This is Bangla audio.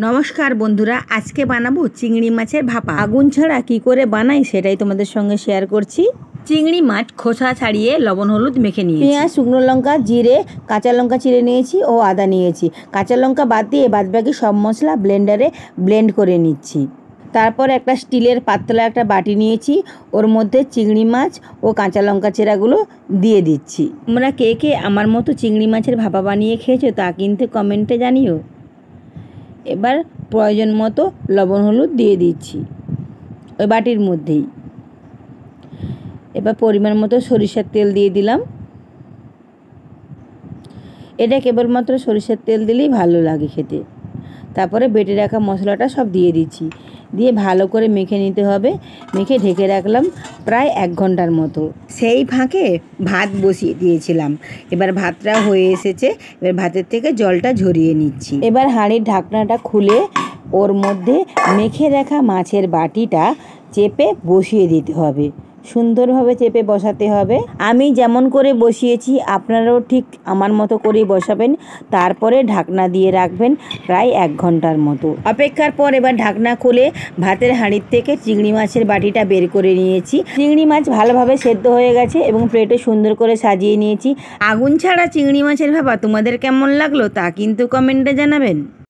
নমস্কার বন্ধুরা, আজকে বানাবো চিংড়ি মাছের ভাপা। আগুন ছাড়া কি করে বানাই সেটাই তোমাদের সঙ্গে শেয়ার করছি। চিংড়ি মাছ খোসা ছাড়িয়ে লবণ হলুদ মেখে নিয়েছি। পেঁয়াজ, শুকনো লঙ্কা, জিরে, কাঁচা লঙ্কা চিড়ে নিয়েছি ও আদা নিয়েছি। কাঁচা লঙ্কা বাদ দিয়ে বাদবাকি সব মশলা ব্লেন্ডারে ব্লেন্ড করে নিচ্ছি। তারপর একটা স্টিলের পাতলা একটা বাটি নিয়েছি, ওর মধ্যে চিংড়ি মাছ ও কাঁচা লঙ্কা চেরাগুলো দিয়ে দিচ্ছি। তোমরা কে কে আমার মতো চিংড়ি মাছের ভাপা বানিয়ে খেয়েছো তা কিন্তু কমেন্টে জানিও। এবার প্রয়োজন মতো লবণ হলুদ দিয়ে দিচ্ছি ওই বাটির মধ্যেই। এবার পরিমাণ মতো সরিষার তেল দিয়ে দিলাম। এটা কেবলমাত্র সরিষার তেল দিলেই ভালো লাগে খেতে। তারপরে বেটে রাখা মশলাটা সব দিয়ে দিচ্ছি, দিয়ে ভালো করে মেখে নিতে হবে। মেখে ঢেকে রাখলাম প্রায় 1 ঘন্টার মতো। সেই ফাঁকে ভাত বসিয়ে দিয়েছিলাম। এবার ভাতটা হয়ে এসেছে, এবার ভাতের থেকে জলটা ঝরিয়ে নিচ্ছি। এবার হাঁড়ির ঢাকনাটা খুলে ওর মধ্যে মেখে রাখা মাছের বাটিটা চেপে বসিয়ে দিতে হবে। সুন্দরভাবে চেপে বসাতে হবে। আমি যেমন করে বসিয়েছি আপনারাও ঠিক আমার মতো করেই বসাবেন। তারপরে ঢাকনা দিয়ে রাখবেন প্রায় 1 ঘন্টার মতো। অপেক্ষার পর এবার ঢাকনা খুলে ভাতের হাঁড়ির থেকে চিংড়ি মাছের বাটিটা বের করে নিয়েছি। চিংড়ি মাছ ভালোভাবে সেদ্ধ হয়ে গেছে এবং প্লেটে সুন্দর করে সাজিয়ে নিয়েছি। আগুন ছাড়া চিংড়ি মাছের ভাপা তোমাদের কেমন লাগলো তা কিন্তু কমেন্টে জানাবেন।